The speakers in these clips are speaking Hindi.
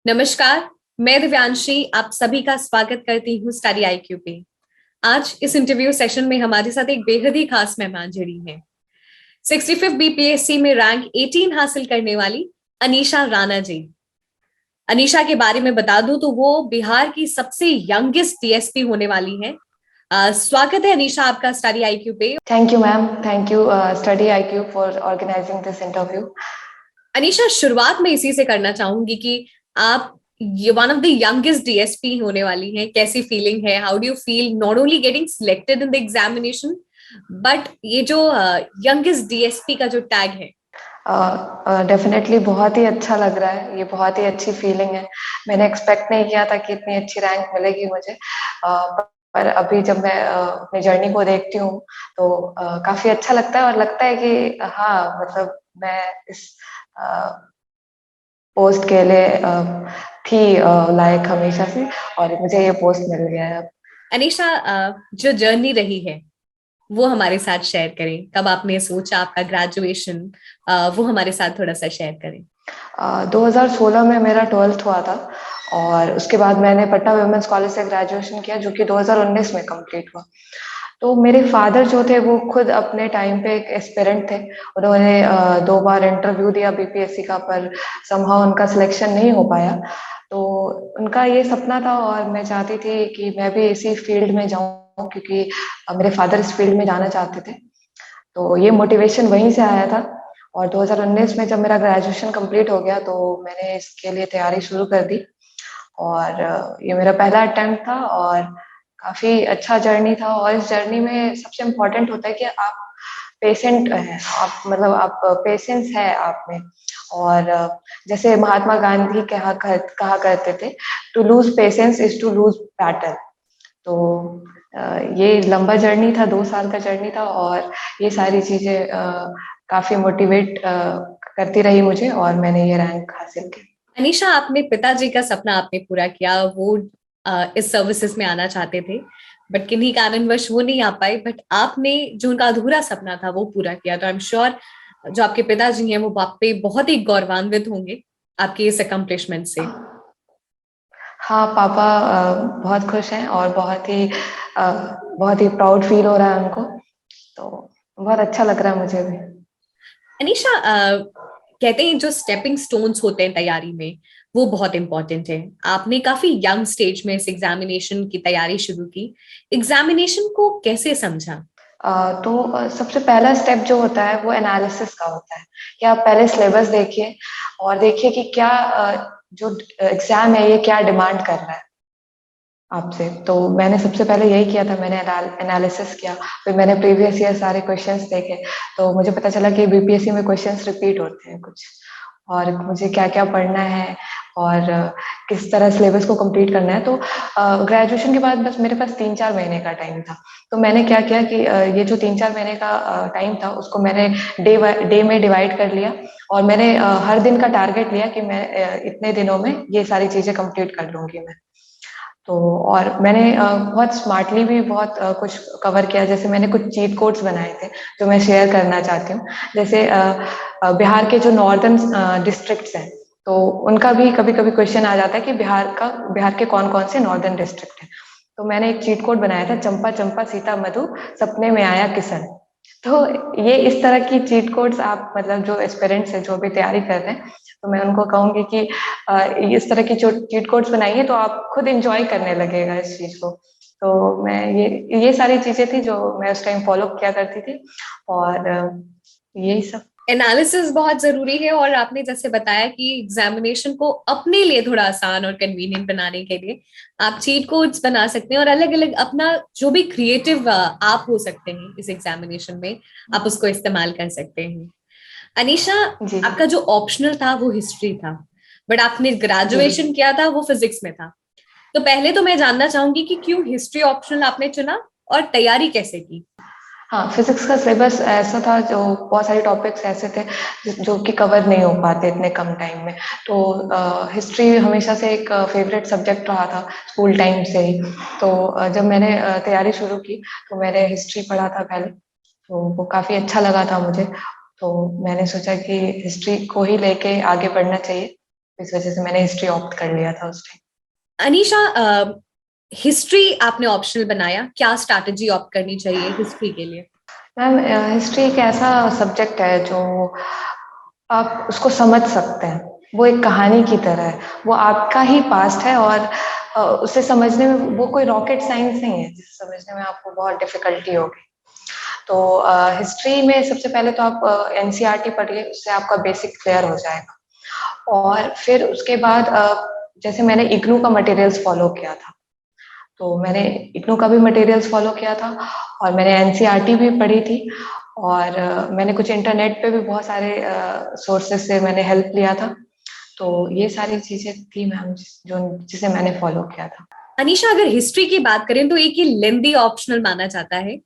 नमस्कार। मैं दिव्यांशी आप सभी का स्वागत करती हूँ स्टडी आईक्यू पे। आज इस इंटरव्यू सेशन में हमारे साथ एक बेहद ही खास मेहमान जुड़ी हैं। 65 बीपीएससी में रैंक 18 हासिल करने वाली अनीशा राणा जी। अनीशा के बारे में बता दूं तो वो बिहार की सबसे यंगेस्ट डीएसपी होने वाली हैं। स्वागत है अनीशा आपका स्टडी आईक्यू पे। Thank you, ma'am. Thank you, Study IQ, for organizing this interview. Anisha, शुरुआत में इसी से करना चाहूंगी कि आप ये one of the youngest DSP होने वाली हैं। कैसी फीलिंग है? How do you feel not only getting selected in the examination but ये जो यंगेस्ट डीएसपी का जो टैग है? डेफिनेटनेटली बहुत ही अच्छा लग रहा है। ये बहुत ही अच्छी फीलिंग है। मैंने एक्सपेक्ट नहीं किया था कि इतनी अच्छी रैंक मिलेगी मुझे। पर अभी जब मैं अपनी जर्नी को देखती हूँ तो काफी अच्छा लगता है और लगता है कि हाँ, मतलब मैं इस पोस्ट के लिए थी लायक हमेशा से, और मुझे ये पोस्ट मिल गया है। अनीशा, जो जर्नी रही है वो हमारे साथ शेयर करें। कब आपने सोचा आपका ग्रेजुएशन, वो हमारे साथ थोड़ा सा शेयर करें। 2016 में मेरा 12th हुआ था और उसके बाद मैंने पटना वुमेन्स कॉलेज से ग्रेजुएशन किया, जो कि 2019 में कंप्लीट हुआ। तो मेरे फादर जो थे वो खुद अपने टाइम पे एक एस्पिरेंट थे। उन्होंने 2 बार इंटरव्यू दिया बीपीएससी का, पर समहाउ उनका सिलेक्शन नहीं हो पाया। तो उनका ये सपना था और मैं चाहती थी कि मैं भी इसी फील्ड में जाऊं, क्योंकि मेरे फादर इस फील्ड में जाना चाहते थे। तो ये मोटिवेशन वहीं से आया था। और 2019 में जब मेरा ग्रेजुएशन कंप्लीट हो गया तो मैंने इसके लिए तैयारी शुरू कर दी। और ये मेरा पहला अटेम्प्ट था और काफी अच्छा जर्नी था। और इस जर्नी में सबसे इम्पोर्टेंट होता है कि आप पेशेंट हैं, आप मतलब आप पेशेंस है आप में। और जैसे महात्मा गांधी कहा करते थे, to lose patience is to lose battle. तो ये लंबा जर्नी था, 2 साल का जर्नी था, और ये सारी चीजें काफी मोटिवेट करती रही मुझे, और मैंने ये रैंक हासिल की। अनीशा, आपने पिताजी का सपना आपने पूरा किया। वो इस सर्विसेज में आना चाहते थे बट किन्हीं कारणवश वो नहीं आ पाए, बट आपने जो उनका अधूरा सपना था वो पूरा किया। तो आई एम श्योर जो आपके पिताजी हैं वो आप पे बहुत ही गौरवान्वित होंगे आपके इस अकम्पलिशमेंट से। हाँ, पापा बहुत खुश हैं और बहुत ही प्राउड फील हो रहा है उनको। तो बहुत अच्छा लग रहा है मुझे भी। अनीशा, कहते हैं जो स्टेपिंग स्टोन्स होते हैं तैयारी में वो बहुत इंपॉर्टेंट है। आपने काफी यंग स्टेज में इस एग्जामिनेशन की तैयारी शुरू की। एग्जामिनेशन को कैसे समझा? सबसे पहला स्टेप जो होता है वो एनालिसिस का होता है कि आप पहले सिलेबस देखिए और देखिए कि क्या जो एग्जाम है ये क्या डिमांड कर रहा है आपसे। तो मैंने सबसे पहले यही किया था, मैंने एनालिसिस किया। फिर मैंने प्रीवियस ईयर सारे क्वेश्चंस देखे, तो मुझे पता चला कि बीपीएससी में क्वेश्चंस रिपीट होते हैं कुछ, और मुझे क्या क्या पढ़ना है और किस तरह सिलेबस को कंप्लीट करना है। तो ग्रेजुएशन के बाद बस मेरे पास 3-4 महीने का टाइम था। तो मैंने क्या किया कि ये जो 3-4 महीने का टाइम था उसको मैंने डे में डिवाइड कर लिया, और मैंने हर दिन का टारगेट लिया कि मैं इतने दिनों में ये सारी चीजें कंप्लीट कर लूंगी मैं। तो और मैंने बहुत स्मार्टली भी बहुत कुछ कवर किया। जैसे मैंने कुछ चीट कोड्स बनाए थे जो मैं शेयर करना चाहती हूँ। जैसे बिहार के जो नॉर्दर्न डिस्ट्रिक्ट्स हैं, तो उनका भी कभी कभी क्वेश्चन आ जाता है कि बिहार के कौन कौन से नॉर्दर्न डिस्ट्रिक्ट हैं। तो मैंने एक चीट कोड बनाया था, चंपा चंपा सीता मधु सपने में आया किशन। तो ये इस तरह की चीट कोड्स आप मतलब जो एस्पिरेंट्स हैं जो भी तैयारी कर रहे हैं, तो मैं उनको कहूंगी कि इस तरह की चीट कोड्स बनाइए तो आप खुद एंजॉय करने लगेगा इस चीज को। तो मैं ये सारी चीजें थी जो मैं उस टाइम फॉलो किया करती थी, और यही सब। एनालिसिस बहुत जरूरी है और आपने जैसे बताया कि एग्जामिनेशन को अपने लिए थोड़ा आसान और कन्वीनियंट बनाने के लिए आप चीट कोड्स बना सकते हैं और अलग अलग अपना जो भी क्रिएटिव आप हो सकते हैं इस एग्जामिनेशन में आप उसको इस्तेमाल कर सकते हैं। अनीशा, जी आपका जो ऑप्शनल था वो हिस्ट्री था बट आपने जी। ग्रेजुएशन किया था वो फिजिक्स में था। तो पहले तो मैं जानना चाहूंगी कि क्यों हिस्ट्री ऑप्शनल आपने चुना और तैयारी कैसे की? हाँ, फिजिक्स का सिलेबस ऐसा था, जो बहुत सारे टॉपिक्स ऐसे थे जो कि कवर नहीं हो पाते इतने कम टाइम में। तो हिस्ट्री हमेशा से एक फेवरेट सब्जेक्ट रहा था स्कूल टाइम से ही। तो जब मैंने तैयारी शुरू की तो मैंने हिस्ट्री पढ़ा था पहले, तो वो काफी अच्छा लगा था मुझे। तो मैंने सोचा कि हिस्ट्री को ही लेके आगे बढ़ना चाहिए। इस वजह से मैंने हिस्ट्री ऑप्ट कर लिया था उस टाइम। अनीशा, हिस्ट्री आपने ऑप्शनल बनाया, क्या स्ट्रैटेजी ऑप्ट करनी चाहिए हिस्ट्री के लिए? मैम, हिस्ट्री एक ऐसा सब्जेक्ट है जो आप उसको समझ सकते हैं। वो एक कहानी की तरह है, वो आपका ही पास्ट है, और उसे समझने में वो कोई रॉकेट साइंस नहीं है जिसे समझने में आपको बहुत डिफिकल्टी होगी। तो हिस्ट्री में सबसे पहले तो आप एनसीईआरटी पढ़िए, उससे आपका बेसिक क्लियर हो जाएगा। और फिर उसके बाद जैसे मैंने इग्नू का मटेरियल्स फॉलो किया था, तो मैंने इग्नू का भी मटेरियल्स फॉलो किया था, और मैंने एनसीईआरटी भी पढ़ी थी, और मैंने कुछ इंटरनेट पे भी बहुत सारे सोर्सेज से मैंने हेल्प लिया था। तो ये सारी चीजें थी मैम जो जिसे मैंने फॉलो किया था। अनीशा, अगर हिस्ट्री की बात करें तो एक ये लेंदी ऑप्शनल माना जाता है।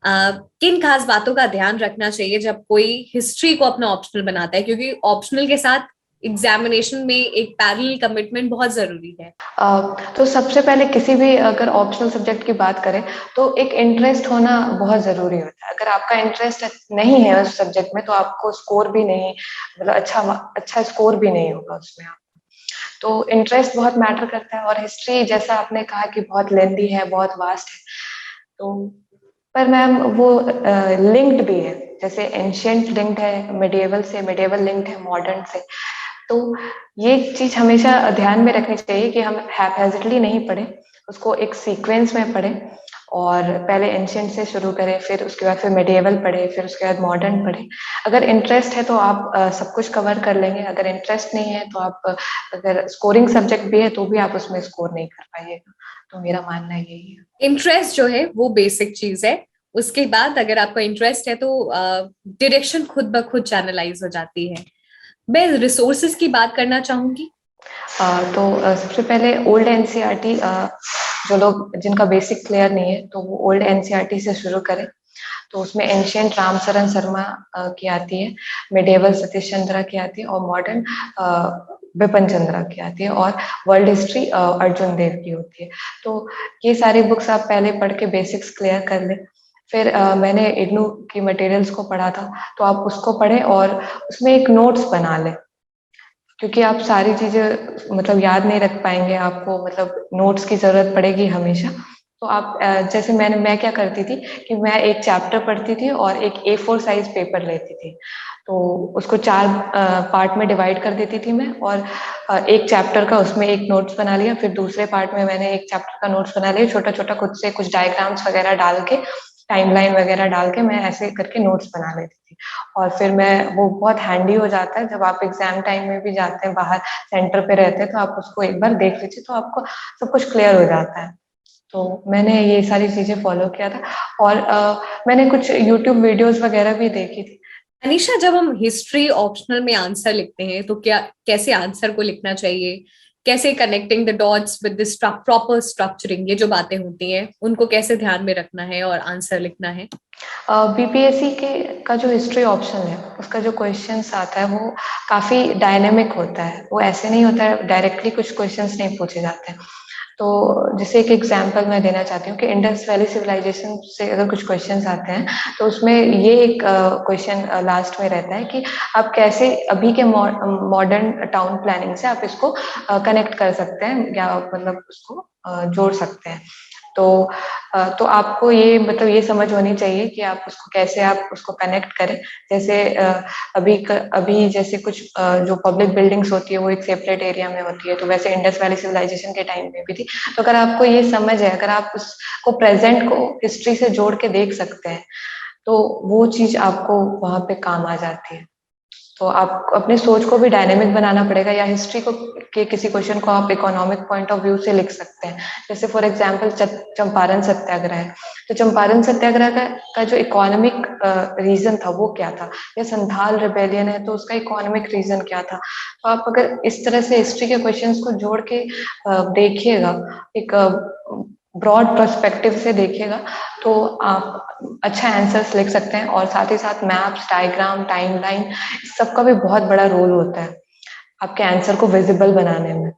किन खास बातों का ध्यान रखना चाहिए जब कोई हिस्ट्री को अपना ऑप्शनल बनाता है, क्योंकि ऑप्शनल के साथ एग्जामिनेशन में एक पैरेलल कमिटमेंट बहुत जरूरी है। तो सबसे पहले किसी भी अगर ऑप्शनल सब्जेक्ट की बात करें तो एक इंटरेस्ट होना बहुत जरूरी होता है। अगर आपका इंटरेस्ट नहीं है उस सब्जेक्ट में तो आपको स्कोर भी नहीं, मतलब अच्छा स्कोर भी नहीं होगा उसमें आप। तो इंटरेस्ट बहुत मैटर करता है, और हिस्ट्री जैसा आपने कहा कि बहुत लेंदी है, बहुत वास्ट है, तो पर मैम वो लिंक्ड भी है। जैसे एंशियंट लिंक्ड है मिडिएवल से, मिडिएवल लिंक्ड है मॉडर्न से। तो ये चीज हमेशा ध्यान में रखनी चाहिए कि हम हैphazardly नहीं पढ़े, उसको एक सीक्वेंस में पढ़े, और पहले एंशियंट से शुरू करें, फिर उसके बाद फिर मिडिएवल पढ़े, फिर उसके बाद मॉडर्न पढ़े। अगर इंटरेस्ट है तो आप सब कुछ कवर कर लेंगे, अगर इंटरेस्ट नहीं है तो आप अगर स्कोरिंग सब्जेक्ट भी है तो भी आप उसमें स्कोर नहीं कर पाइएगा। तो मेरा मानना यही है। इंटरेस्ट जो है वो बेसिक चीज है, उसके बाद अगर आपका इंटरेस्ट है तो डायरेक्शन खुद ब खुद चैनलाइज हो जाती है। मैं रिसोर्सेज की बात करना चाहूंगी। तो सबसे पहले ओल्ड एनसीईआरटी, जो लोग जिनका बेसिक क्लियर नहीं है तो वो ओल्ड एनसीईआरटी से शुरू करें। तो उसमें एंशियंट रामचरण शर्मा की आती है, मिडिएवल सतीश चंद्रा की आती है, और मॉडर्न बिपिन चंद्रा की आती है, और वर्ल्ड हिस्ट्री अर्जुन देव की होती है। तो ये सारी बुक्स आप पहले पढ़ के बेसिक्स क्लियर कर लें। फिर मैंने इग्नू की मटेरियल्स को पढ़ा था, तो आप उसको पढ़ें और उसमें एक नोट्स बना लें, क्योंकि आप सारी चीजें मतलब याद नहीं रख पाएंगे, आपको मतलब नोट्स की जरूरत पड़ेगी हमेशा। तो आप जैसे मैं क्या करती थी कि मैं एक चैप्टर पढ़ती थी और एक A4 साइज पेपर लेती थी, तो उसको 4 पार्ट में डिवाइड कर देती थी मैं, और एक चैप्टर का उसमें एक नोट्स बना लिया, फिर दूसरे पार्ट में मैंने एक चैप्टर का नोट्स बना लिया, छोटा छोटा खुद से कुछ डायग्राम्स वगैरह डाल के, टाइमलाइन वगैरह डाल के मैं ऐसे करके नोट्स बना लेती थी। और फिर मैं वो बहुत हैंडी हो जाता है जब आप एग्जाम टाइम में भी जाते हैं, बाहर सेंटर पे रहते हैं, तो आप उसको एक बार देख लीजिए तो आपको सब कुछ क्लियर हो जाता है। तो मैंने ये सारी चीजें फॉलो किया था, और मैंने कुछ यूट्यूब वीडियोस वगैरह भी देखी थी। अनीशा, जब हम हिस्ट्री ऑप्शनल में आंसर लिखते हैं तो क्या कैसे आंसर को लिखना चाहिए, कैसे connecting the dots with the proper structuring, ये जो बातें होती हैं उनको कैसे ध्यान में रखना है और आंसर लिखना है? बीपीएससी के का जो हिस्ट्री ऑप्शन है उसका जो क्वेश्चंस आता है वो काफी डायनेमिक होता है, वो ऐसे नहीं होता है डायरेक्टली कुछ क्वेश्चंस नहीं पूछे जाते हैं। तो जैसे एक एग्जांपल मैं देना चाहती हूँ कि इंडस वैली सिविलाइजेशन से अगर कुछ क्वेश्चंस आते हैं तो उसमें ये एक क्वेश्चन लास्ट में रहता है कि आप कैसे अभी के मॉडर्न टाउन प्लानिंग से आप इसको कनेक्ट कर सकते हैं, या मतलब उसको जोड़ सकते हैं। तो तो आपको ये मतलब ये समझ होनी चाहिए कि आप उसको कैसे आप उसको कनेक्ट करें। जैसे अभी जैसे कुछ जो पब्लिक बिल्डिंग्स होती है वो एक सेपरेट एरिया में होती है, तो वैसे इंडस वैली सिविलाइजेशन के टाइम में भी थी। तो अगर आपको ये समझ है, अगर आप उसको प्रेजेंट को हिस्ट्री से जोड़ के देख सकते हैं तो वो चीज आपको वहां पे काम आ जाती है। तो आप अपने सोच को भी डायनेमिक बनाना पड़ेगा, या हिस्ट्री को के किसी क्वेश्चन को आप इकोनॉमिक पॉइंट ऑफ व्यू से लिख सकते हैं। जैसे फॉर एग्जांपल चंपारण सत्याग्रह है, तो चंपारण सत्याग्रह का जो इकोनॉमिक रीजन था वो क्या था, या संथाल रिबेलियन है तो उसका इकोनॉमिक रीजन क्या था। तो आप अगर इस तरह से हिस्ट्री के क्वेश्चंस को जोड़ के देखिएगा, एक ब्रॉड पर्सपेक्टिव से देखिएगा, तो आप अच्छा आंसर्स लिख सकते हैं। और साथ ही साथ मैप्स, डायग्राम, टाइमलाइन, सबका भी बहुत बड़ा रोल होता है आपके आंसर को विजिबल बनाने में।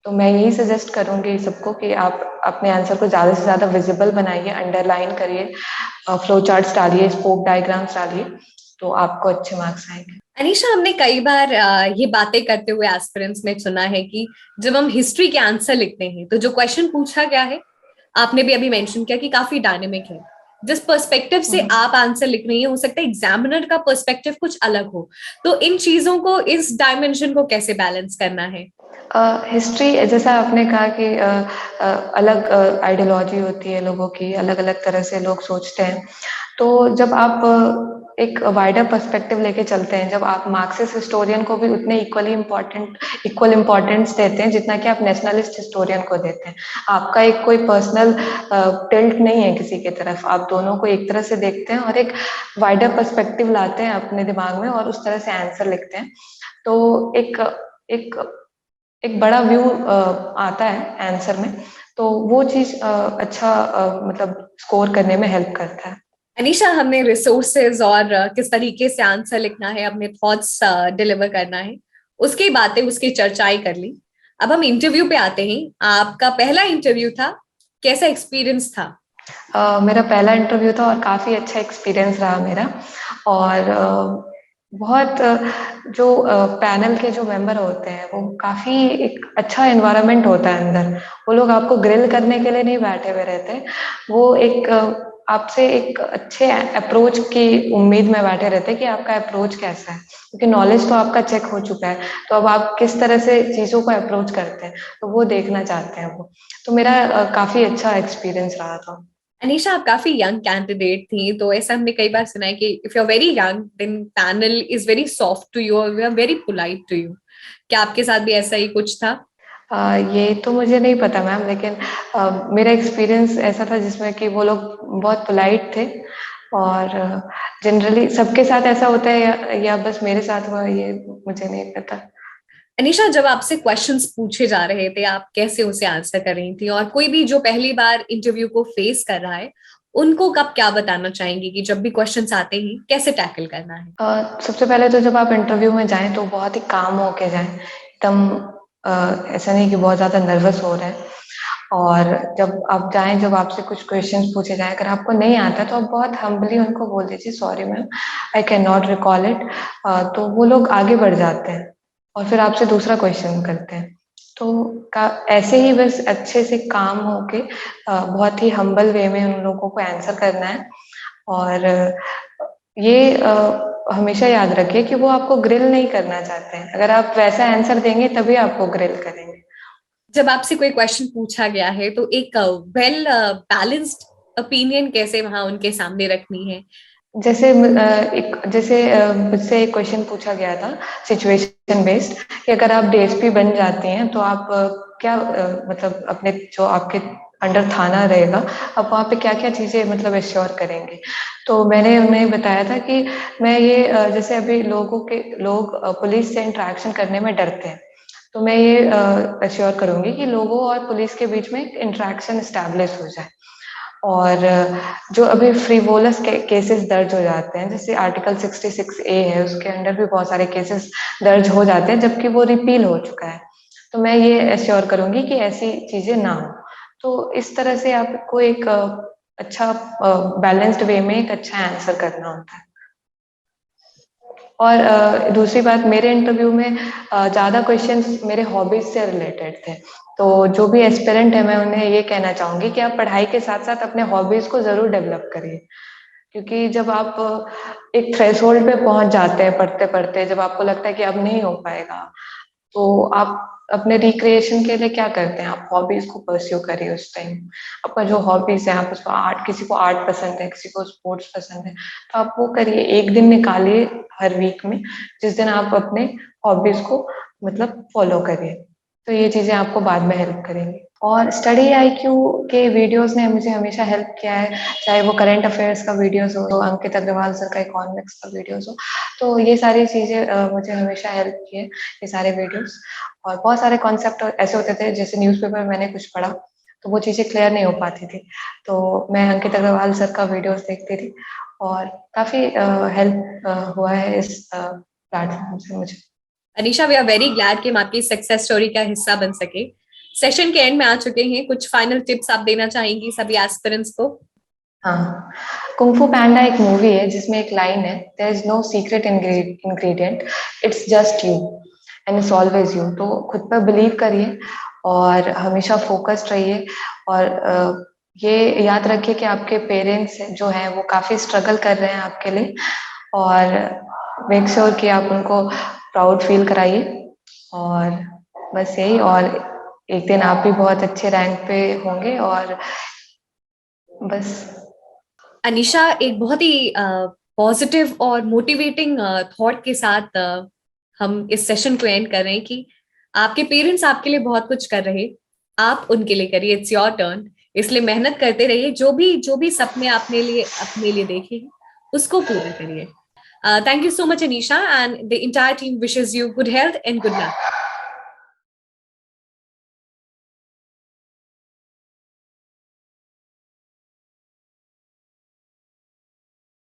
तो मैं यही सजेस्ट करूंगी सबको कि आप अपने आंसर को ज्यादा से ज्यादा विजिबल बनाइए, अंडरलाइन करिए, फ्लो चार्ट्स डालिए, स्पोक डायग्राम्स डालिए, तो आपको अच्छे मार्क्स आएंगे। अनीशा, हमने कई बार ये बातें करते हुए एस्पिरेंट्स में सुना है कि जब हम हिस्ट्री के आंसर लिखते हैं तो जो क्वेश्चन पूछा गया है, आपने भी अभी मेंशन किया कि काफी डायनेमिक है। जिस पर्सपेक्टिव से हम्म। आप आंसर लिख रही हैं, हो सकता है एग्जामिनर का पर्सपेक्टिव कुछ अलग हो। तो इन चीजों को, इस डायमेंशन को कैसे बैलेंस करना है? हिस्ट्री जैसा आपने कहा कि अलग आइडियोलॉजी होती है लोगों की, अलग अलग तरह से लोग सोचते हैं। तो जब आप एक वाइडर पर्सपेक्टिव लेके चलते हैं, जब आप मार्क्सिस्ट हिस्टोरियन को भी उतने इक्वल इम्पोर्टेंस देते हैं जितना कि आप नेशनलिस्ट हिस्टोरियन को देते हैं। आपका एक कोई पर्सनल टिल्ट नहीं है किसी की तरफ, आप दोनों को एक तरह से देखते हैं और एक वाइडर पर्सपेक्टिव लाते हैं अपने दिमाग में और उस तरह से आंसर लिखते हैं। तो एक एक एक बड़ा व्यू आता है आंसर में, तो वो चीज अच्छा मतलब स्कोर करने में हेल्प करता है। अनीशा, हमने रिसोर्सेज और किस तरीके से आंसर लिखना है, अपने थॉट्स डिलीवर करना है, उसकी बातें, उसकी चर्चाएं कर ली। अब हम इंटरव्यू पे आते हैं। आपका पहला इंटरव्यू था, कैसा एक्सपीरियंस था? मेरा पहला इंटरव्यू था और काफी अच्छा एक्सपीरियंस रहा मेरा। और बहुत जो पैनल के जो मेंबर होते हैं वो काफी एक अच्छा एनवायरनमेंट होता है अंदर। वो लोग आपको ग्रिल करने के लिए नहीं बैठे हुए रहते, वो एक आपसे एक अच्छे अप्रोच की उम्मीद में बैठे रहते हैं कि आपका अप्रोच कैसा है, क्योंकि नॉलेज तो आपका चेक हो चुका है। तो अब आप किस तरह से चीजों को अप्रोच करते हैं, तो वो देखना चाहते हैं वो। तो मेरा काफी अच्छा एक्सपीरियंस रहा था। अनीशा, आप काफी यंग कैंडिडेट थी, तो ऐसा हमने कई बार सुना है कि if you are very young then panel is very soft to you और we are very polite to you. क्या आपके साथ भी ऐसा ही कुछ था? ये तो मुझे नहीं पता मैम, लेकिन मेरा एक्सपीरियंस ऐसा था जिसमें कि वो लोग बहुत पोलाइट थे। और जनरली सबके साथ ऐसा होता है या बस मेरे साथ हुआ, ये मुझे नहीं पता। अनीशा, जब आपसे क्वेश्चंस पूछे जा रहे थे, आप कैसे उसे आंसर कर रही थी? और कोई भी जो पहली बार इंटरव्यू को फेस कर रहा है, उनको कब क्या बताना चाहेंगी कि जब भी क्वेश्चंस आते हैं कैसे टैकल करना है? सबसे पहले तो जब आप इंटरव्यू में जाएं तो बहुत ही काम होके जाएं, एकदम ऐसा नहीं कि बहुत ज्यादा नर्वस हो रहे हैं। और जब आप जाएं, जब आपसे कुछ क्वेश्चंस पूछे जाएं, अगर आपको नहीं आता तो आप बहुत हम्बली उनको बोल दीजिए, sorry ma'am, I can not recall it. तो वो लोग आगे बढ़ जाते हैं और फिर आपसे दूसरा क्वेश्चन करते हैं। तो ऐसे ही बस अच्छे से काम होके बहुत ही हम्बल वे में उन लोगों को आंसर करना है। और ये हमेशा याद रखिए कि वो आपको ग्रिल नहीं करना चाहते हैं, अगर आप वैसा आंसर देंगे तभी आपको ग्रिल करेंगे। जब आपसे कोई क्वेश्चन पूछा गया है तो एक वेल बैलेंस्ड ओपिनियन कैसे वहां उनके सामने रखनी है? जैसे मुझसे एक क्वेश्चन पूछा गया था सिचुएशन बेस्ड, कि अगर आप डीएसपी बन जाती हैं तो आप क्या मतलब अपने जो आपके अंडर थाना रहेगा, आप वहाँ पे क्या क्या चीजें मतलब एश्योर करेंगे। तो मैंने उन्हें बताया था कि मैं ये जैसे अभी लोग पुलिस से इंटरेक्शन करने में डरते हैं, तो मैं ये एश्योर करूंगी कि लोगों और पुलिस के बीच में इंटरेक्शन स्टैब्लिश हो जाए। और जो अभी फ्रीवोलस केसेस दर्ज हो जाते हैं, जैसे आर्टिकल 66A है, उसके अंडर भी बहुत सारे केसेस दर्ज हो जाते हैं जबकि वो रिपील हो चुका है। तो मैं ये एश्योर करूंगी कि ऐसी चीजें ना हो। तो इस तरह से आपको एक अच्छा बैलेंस्ड वे में एक अच्छा आंसर करना होता है। और दूसरी बात, मेरे इंटरव्यू में ज्यादा क्वेश्चंस मेरे हॉबीज से रिलेटेड थे। तो जो भी एस्पिरेंट है, मैं उन्हें ये कहना चाहूंगी कि आप पढ़ाई के साथ साथ अपने हॉबीज को जरूर डेवलप करिए। क्योंकि जब आप एक थ्रेशोल्ड पे पहुंच जाते हैं पढ़ते पढ़ते, जब आपको लगता है कि अब नहीं हो पाएगा, तो आप अपने रिक्रिएशन के लिए क्या करते हैं, आप हॉबीज को परस्यू करिए उस टाइम। आपका जो हॉबीज है, आप उसको आर्ट, किसी को आर्ट पसंद है, किसी को स्पोर्ट्स पसंद है, तो आप वो करिए। एक दिन निकालिए हर वीक में जिस दिन आप अपने हॉबीज को मतलब फॉलो करिए। तो ये चीजें आपको बाद में हेल्प करेंगी। और स्टडी आईक्यू के वीडियोस ने मुझे हमेशा हेल्प किया है, चाहे वो करंट अफेयर्स का वीडियोस हो, तो अंकित अग्रवाल सर का इकोनॉमिक्स का वीडियोस हो। तो ये सारी चीजें मुझे हमेशा हेल्प किए, ये सारे वीडियोस। और बहुत सारे कॉन्सेप्ट ऐसे होते थे, जैसे न्यूज़पेपर में मैंने कुछ पढ़ा तो वो चीजें क्लियर नहीं हो पाती थी, तो मैं अंकित अग्रवाल सर का वीडियोस देखती थी। और काफी हेल्प हुआ है इस प्लेटफॉर्म से मुझे। Anisha, we are very glad कि हम आपकी सक्सेस स्टोरी का हिस्सा बन सके। सेशन के एंड में आ चुके हैं, कुछ फाइनल टिप्स आप देना चाहेंगी सभी एस्पिरेंट्स को? हाँ, कुंग फू पैंडा एक मूवी है जिसमें एक लाइन है, there is no secret ingredient, it's just you and it's always you. तो खुद पर बिलीव करिए और हमेशा फोकस्ड रहिए, और ये याद रखिए कि आपके पेरेंट्स जो हैं वो काफी स्ट्रगल कर रहे हैं आपके लिए, और मेक श्योर कि आप उनको प्राउड फील कराइए। और बस यही, और एक दिन आप भी बहुत अच्छे रैंक पे होंगे, और बस। अनीशा, एक बहुत ही पॉजिटिव और मोटिवेटिंग थॉट के साथ हम इस सेशन को एंड कर रहे हैं कि आपके पेरेंट्स आपके लिए बहुत कुछ कर रहे, आप उनके लिए करिए, इट्स योर टर्न। इसलिए मेहनत करते रहिए, जो भी सपने अपने लिए देखे उसको पूरा करिए। Thank you so much, Anisha, and the entire team wishes you good health and good luck.